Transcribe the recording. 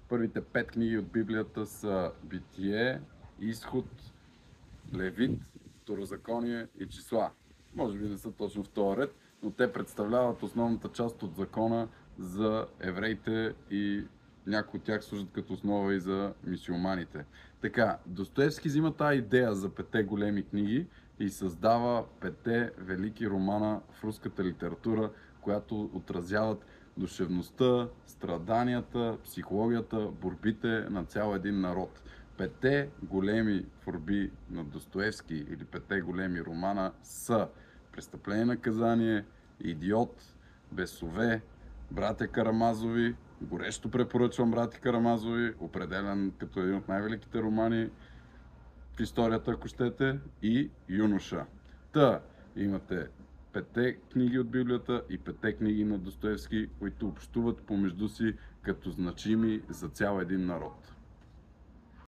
Първите 5 книги от Библията са Битие, Изход, Левит, Второзаконие и Числа. Може би не са точно в този ред, но те представляват основната част от закона за евреите и някои от тях служат като основа и за мюсюлманите. Така, Достоевски взима тази идея за 5 големи книги и създава 5 велики романа в руската литература, която отразяват душевността, страданията, психологията, борбите на цял един народ. 5 големи творби на Достоевски или 5 големи романа са Престъпление и наказание, Идиот, Бесове, Братя Карамазови, горещо препоръчвам Братя Карамазови, определен като един от най-великите романи в историята, ако щете, и Юноша. Та, имате 5 книги от Библията и 5 книги на Достоевски, които общуват помежду си като значими за цял един народ.